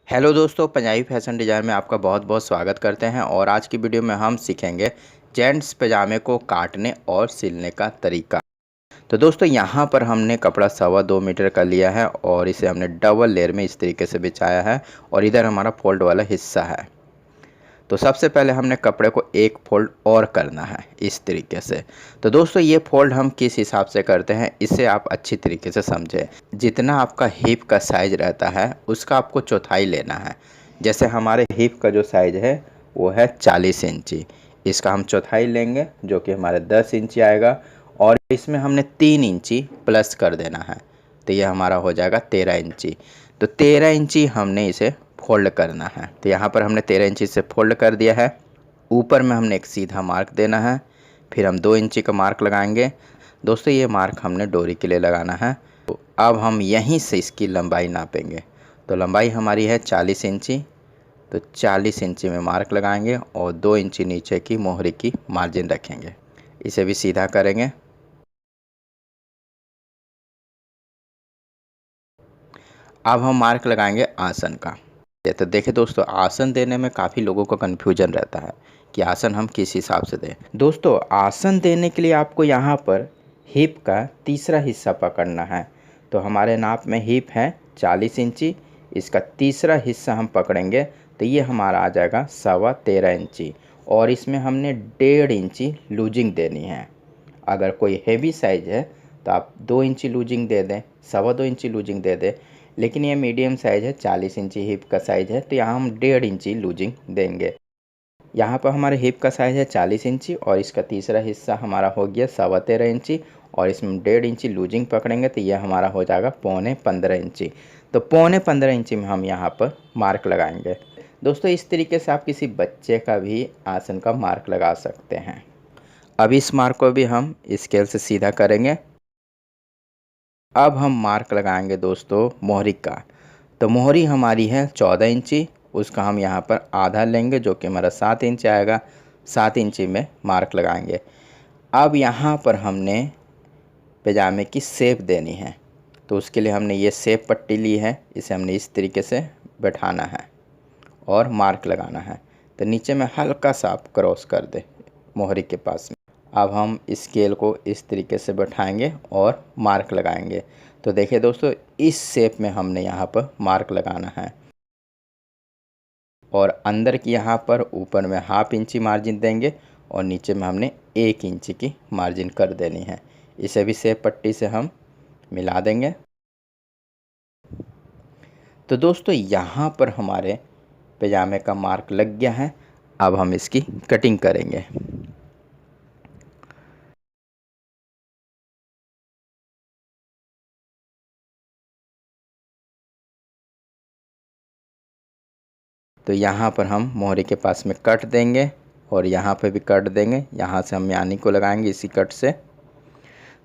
Hello दोस्तों, Punjabi fashion design में आपका बहुत बहुत स्वागत करते हैं। और आज की वीडियो में हम सीखेंगे जेंट्स पजामे को काटने और सिलने का तरीका। तो दोस्तों, यहाँ पर हमने कपड़ा 2.25 मीटर का लिया है और इसे हमने डबल लेयर में इस तरीके से बिछाया है और इधर हमारा फोल्ड वाला हिस्सा है। तो सबसे पहले हमने कपड़े को एक फ़ोल्ड और करना है इस तरीके से। तो दोस्तों, ये फ़ोल्ड हम किस हिसाब से करते हैं इसे आप अच्छी तरीके से समझें। जितना आपका हिप का साइज़ रहता है उसका आपको चौथाई लेना है। जैसे हमारे हिप का जो साइज़ है वो है 40 इंची, इसका हम चौथाई लेंगे जो कि हमारे 10 इंची आएगा और इसमें हमने 3 इंची प्लस कर देना है। तो ये हमारा हो जाएगा 13 इंची। तो 13 इंची हमने इसे फोल्ड करना है। तो यहाँ पर हमने 13 इंची से फोल्ड कर दिया है। ऊपर में हमने एक सीधा मार्क देना है, फिर हम 2 इंची का मार्क लगाएंगे। दोस्तों, ये मार्क हमने डोरी के लिए लगाना है। तो अब हम यहीं से इसकी लंबाई नापेंगे। तो लंबाई हमारी है 40 इंची। तो 40 इंची में मार्क लगाएंगे और 2 इंची नीचे की मोहरी की मार्जिन रखेंगे। इसे भी सीधा करेंगे। अब हम मार्क लगाएंगे आसन का। तो देखिए दोस्तों, आसन देने में काफ़ी लोगों को कन्फ्यूजन रहता है कि आसन हम किस हिसाब से दें। दोस्तों, आसन देने के लिए आपको यहाँ पर हिप का तीसरा हिस्सा पकड़ना है। तो हमारे नाप में हिप है 40 इंची, इसका तीसरा हिस्सा हम पकड़ेंगे तो ये हमारा आ जाएगा 13.25 इंची और इसमें हमने 1.5 इंची लूजिंग देनी है। अगर कोई हेवी साइज़ है तो आप 2 इंची लूजिंग दे दें, 2.25 इंची लूजिंग दे दें। लेकिन ये मीडियम साइज़ है, 40 इंची हिप का साइज़ है, तो यहाँ हम 1.5 इंची लूजिंग देंगे। यहाँ पर हमारे हिप का साइज़ है 40 इंची और इसका तीसरा हिस्सा हमारा हो गया 13.25 इंची और इसमें 1.5 इंची लूजिंग पकड़ेंगे तो यह हमारा हो जाएगा 15.25 इंची। तो 15.25 इंची में हम यहाँ पर मार्क लगाएंगे। दोस्तों, इस तरीके से आप किसी बच्चे का भी आसन का मार्क लगा सकते हैं। अब इस मार्क को भी हम स्केल से सीधा करेंगे। अब हम मार्क लगाएंगे दोस्तों मोहरी का। तो मोहरी हमारी है 14 इंची, उसका हम यहाँ पर आधा लेंगे जो कि हमारा 7 इंच आएगा। 7 इंची में मार्क लगाएंगे। अब यहाँ पर हमने पजामे की शेप देनी है। तो उसके लिए हमने ये शेप पट्टी ली है, इसे हमने इस तरीके से बैठाना है और मार्क लगाना है। तो नीचे में हल्का सा आप क्रॉस कर दे मोहरी के पास में। अब हम स्केल को इस तरीके से बैठाएंगे और मार्क लगाएंगे। तो देखिए दोस्तों, इस शेप में हमने यहाँ पर मार्क लगाना है और अंदर की यहाँ पर ऊपर में 1/2 इंची मार्जिन देंगे और नीचे में हमने 1 इंची की मार्जिन कर देनी है। इसे भी शेप पट्टी से हम मिला देंगे। तो दोस्तों, यहाँ पर हमारे पजामे का मार्क लग गया है। अब हम इसकी कटिंग करेंगे। तो यहाँ पर हम मोहरे के पास में कट देंगे और यहाँ पे भी कट देंगे। यहाँ से हम म्यानी को लगाएंगे इसी कट से।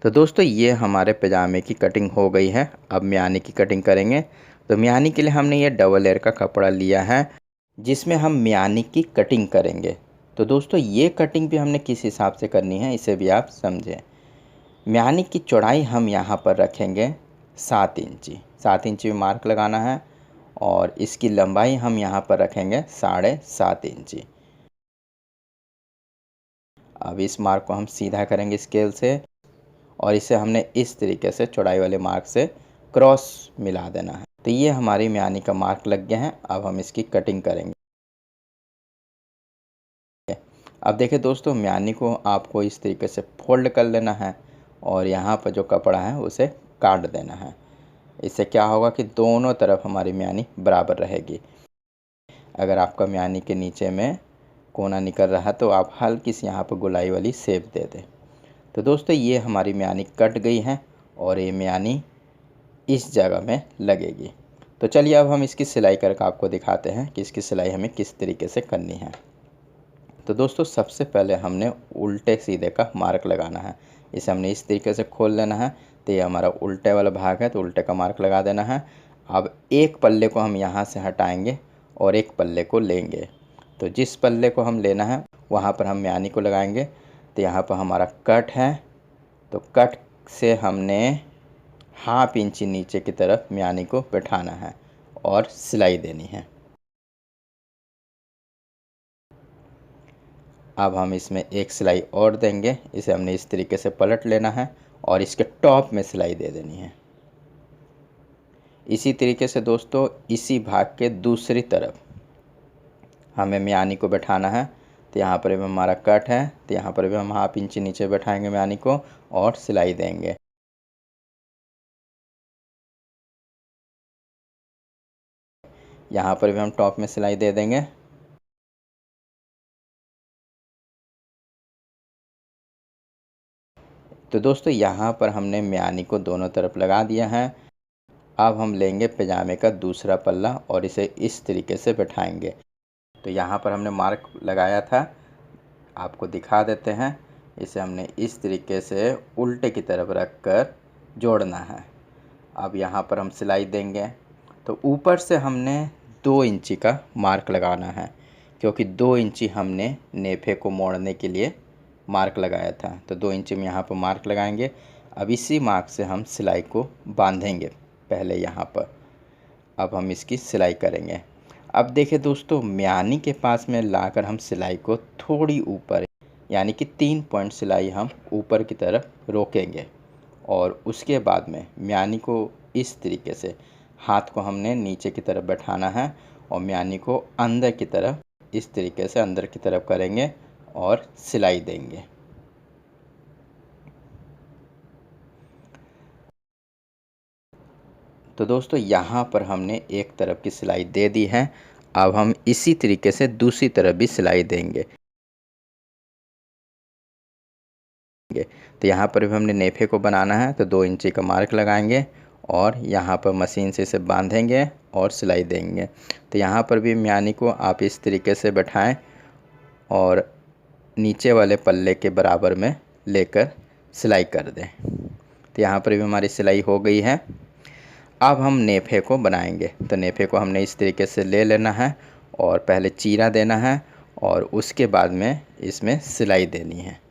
तो दोस्तों, ये हमारे पजामे की कटिंग हो गई है। अब म्यानी की कटिंग करेंगे। तो म्यानी के लिए हमने ये डबल लेयर का कपड़ा लिया है जिसमें हम म्यानी की कटिंग करेंगे। तो दोस्तों, ये कटिंग भी हमने किस हिसाब से करनी है इसे भी आप समझें। म्यानी की चौड़ाई हम यहाँ पर रखेंगे 7 इंची। 7 इंची में मार्क लगाना है और इसकी लंबाई हम यहाँ पर रखेंगे 7.5 इंची। अब इस मार्क को हम सीधा करेंगे स्केल से और इसे हमने इस तरीके से चौड़ाई वाले मार्क से क्रॉस मिला देना है। तो ये हमारी म्यानी का मार्क लग गया है। अब हम इसकी कटिंग करेंगे। अब देखिए दोस्तों, म्यानी को आपको इस तरीके से फोल्ड कर लेना है और यहाँ पर जो कपड़ा है उसे काट देना है। इससे क्या होगा कि दोनों तरफ हमारी म्यानी बराबर रहेगी। अगर आपका म्यानी के नीचे में कोना निकल रहा है तो आप हल्की सी यहाँ पर गोलाई वाली शेप दे दें। तो दोस्तों, ये हमारी म्यानी कट गई है और ये म्यानी इस जगह में लगेगी। तो चलिए अब हम इसकी सिलाई करके आपको दिखाते हैं कि इसकी सिलाई हमें किस तरीके से करनी है। तो दोस्तों, सबसे पहले हमने उल्टे सीधे का मार्क लगाना है। इसे हमने इस तरीके से खोल लेना है। तो ये हमारा उल्टे वाला भाग है तो उल्टे का मार्क लगा देना है। अब एक पल्ले को हम यहाँ से हटाएंगे और एक पल्ले को लेंगे। तो जिस पल्ले को हम लेना है वहाँ पर हम म्यानी को लगाएंगे। तो यहाँ पर हमारा कट है, तो कट से हमने 1/2 इंची नीचे की तरफ म्यानी को बैठाना है और सिलाई देनी है। अब हम इसमें एक सिलाई और देंगे। इसे हमने इस तरीके से पलट लेना है और इसके टॉप में सिलाई दे देनी है। इसी तरीके से दोस्तों इसी भाग के दूसरी तरफ हमें म्यानी को बैठाना है। तो यहाँ पर भी हमारा कट है, तो यहाँ पर भी हम हाफ इंच नीचे बैठाएंगे म्यानी को और सिलाई देंगे। यहाँ पर भी हम टॉप में सिलाई दे देंगे। तो दोस्तों यहाँ पर हमने म्यानी को दोनों तरफ लगा दिया है। अब हम लेंगे पजामे का दूसरा पल्ला और इसे इस तरीके से बैठाएंगे। तो यहाँ पर हमने मार्क लगाया था, आपको दिखा देते हैं। इसे हमने इस तरीके से उल्टे की तरफ रख कर जोड़ना है। अब यहाँ पर हम सिलाई देंगे। तो ऊपर से हमने 2 इंची का मार्क लगाना है, क्योंकि 2 इंची हमने नेफे को मोड़ने के लिए मार्क लगाया था। तो 2 इंची में यहाँ पर मार्क लगाएंगे। अब इसी मार्क से हम सिलाई को बांधेंगे पहले यहाँ पर। अब हम इसकी सिलाई करेंगे। अब देखिए दोस्तों, म्यानी के पास में लाकर हम सिलाई को थोड़ी ऊपर, यानी कि 3 पॉइंट सिलाई हम ऊपर की तरफ रोकेंगे और उसके बाद में म्यानी को इस तरीके से हाथ को हमने नीचे की तरफ बैठाना है और म्यानी को अंदर की तरफ इस तरीके से अंदर की तरफ करेंगे और सिलाई देंगे। तो दोस्तों यहाँ पर हमने एक तरफ की सिलाई दे दी है। अब हम इसी तरीके से दूसरी तरफ भी सिलाई देंगे। तो यहाँ पर भी हमने नेफे को बनाना है, तो 2 इंची का मार्क लगाएंगे और यहाँ पर मशीन से इसे बांधेंगे और सिलाई देंगे। तो यहाँ पर भी म्यानी को आप इस तरीके से बैठाएं और नीचे वाले पल्ले के बराबर में लेकर सिलाई कर दें। तो यहाँ पर भी हमारी सिलाई हो गई है। अब हम नेफे को बनाएंगे। तो नेफे को हमने इस तरीके से ले लेना है और पहले चीरा देना है और उसके बाद में इसमें सिलाई देनी है।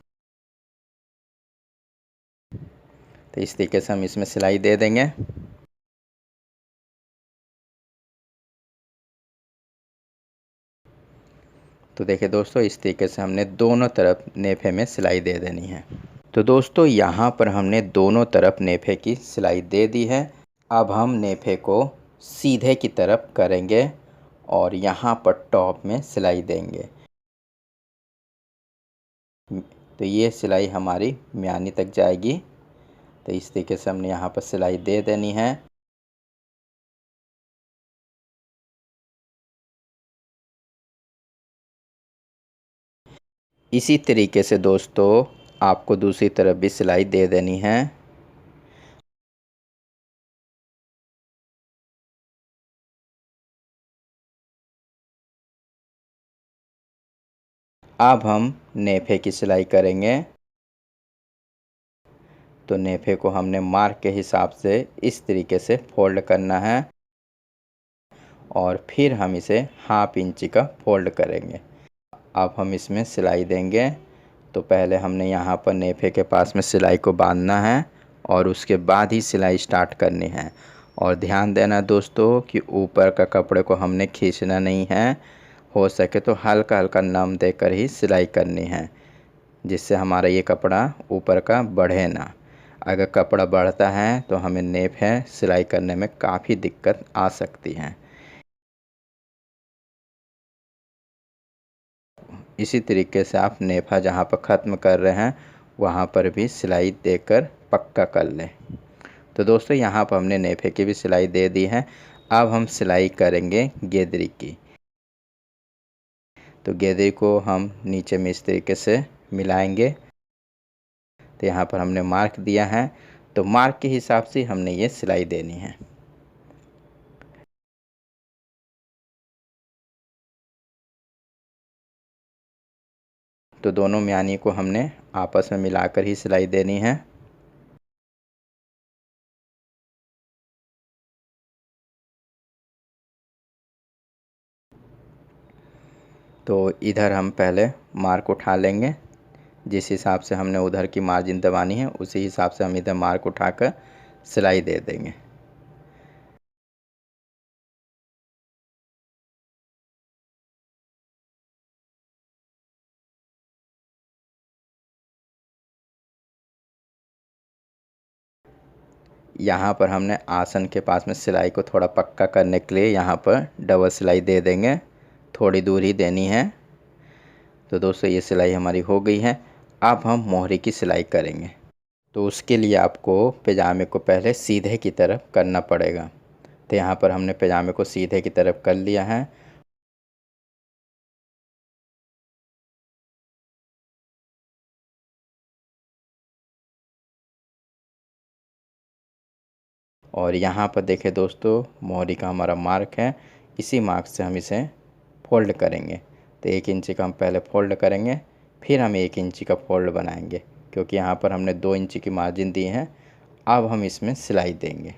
तो इस तरीके से हम इसमें सिलाई दे देंगे। तो देखिए दोस्तों, इस तरीके से हमने दोनों तरफ नेफे में सिलाई दे देनी है। तो दोस्तों यहाँ पर हमने दोनों तरफ नेफे की सिलाई दे दी है। अब हम नेफे को सीधे की तरफ करेंगे और यहाँ पर टॉप में सिलाई देंगे। तो ये सिलाई हमारी म्यानी तक जाएगी। तो इस तरीके से हमने यहाँ पर सिलाई दे देनी है। इसी तरीके से दोस्तों आपको दूसरी तरफ भी सिलाई दे देनी है। अब हम नेफे की सिलाई करेंगे। तो नेफे को हमने मार्क के हिसाब से इस तरीके से फोल्ड करना है और फिर हम इसे हाफ इंची का फोल्ड करेंगे। अब हम इसमें सिलाई देंगे। तो पहले हमने यहाँ पर नेफे के पास में सिलाई को बांधना है और उसके बाद ही सिलाई स्टार्ट करनी है। और ध्यान देना दोस्तों कि ऊपर का कपड़े को हमने खींचना नहीं है। हो सके तो हल्का हल्का नम देकर ही सिलाई करनी है, जिससे हमारा ये कपड़ा ऊपर का बढ़े ना। अगर कपड़ा बढ़ता है तो हमें नेफ है सिलाई करने में काफ़ी दिक्कत आ सकती है। इसी तरीके से आप नेफा जहाँ पर ख़त्म कर रहे हैं वहाँ पर भी सिलाई देकर पक्का कर लें। तो दोस्तों यहाँ पर हमने नेफे की भी सिलाई दे दी है। अब हम सिलाई करेंगे गेदरी की। तो गेदरी को हम नीचे में इस तरीके से मिलाएंगे। तो यहाँ पर हमने मार्क दिया है, तो मार्क के हिसाब से हमने ये सिलाई देनी है। तो दोनों म्यानी को हमने आपस में मिलाकर ही सिलाई देनी है। तो इधर हम पहले मार्क उठा लेंगे। जिस हिसाब से हमने उधर की मार्जिन दबानी है उसी हिसाब से हम इधर मार्क उठाकर सिलाई दे देंगे। यहाँ पर हमने आसन के पास में सिलाई को थोड़ा पक्का करने के लिए यहाँ पर डबल सिलाई दे देंगे, थोड़ी दूर ही देनी है। तो दोस्तों ये सिलाई हमारी हो गई है। अब हम मोहरी की सिलाई करेंगे। तो उसके लिए आपको पैजामे को पहले सीधे की तरफ करना पड़ेगा। तो यहाँ पर हमने पैजामे को सीधे की तरफ कर लिया है। और यहाँ पर देखें दोस्तों, मोहरी का हमारा मार्क है, इसी मार्क से हम इसे फोल्ड करेंगे। तो 1 इंची का हम पहले फोल्ड करेंगे, फिर हम 1 इंची का फोल्ड बनाएंगे, क्योंकि यहाँ पर हमने 2 इंची की मार्जिन दी है। अब हम इसमें सिलाई देंगे।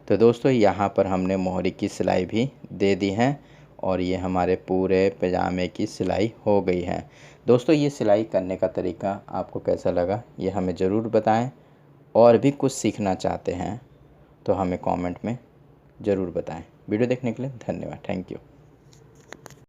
तो दोस्तों यहाँ पर हमने मोहरी की सिलाई भी दे दी है और ये हमारे पूरे पैजामे की सिलाई हो गई है। दोस्तों ये सिलाई करने का तरीका आपको कैसा लगा ये हमें ज़रूर बताएं। और भी कुछ सीखना चाहते हैं तो हमें कमेंट में ज़रूर बताएं। वीडियो देखने के लिए धन्यवाद। Thank you.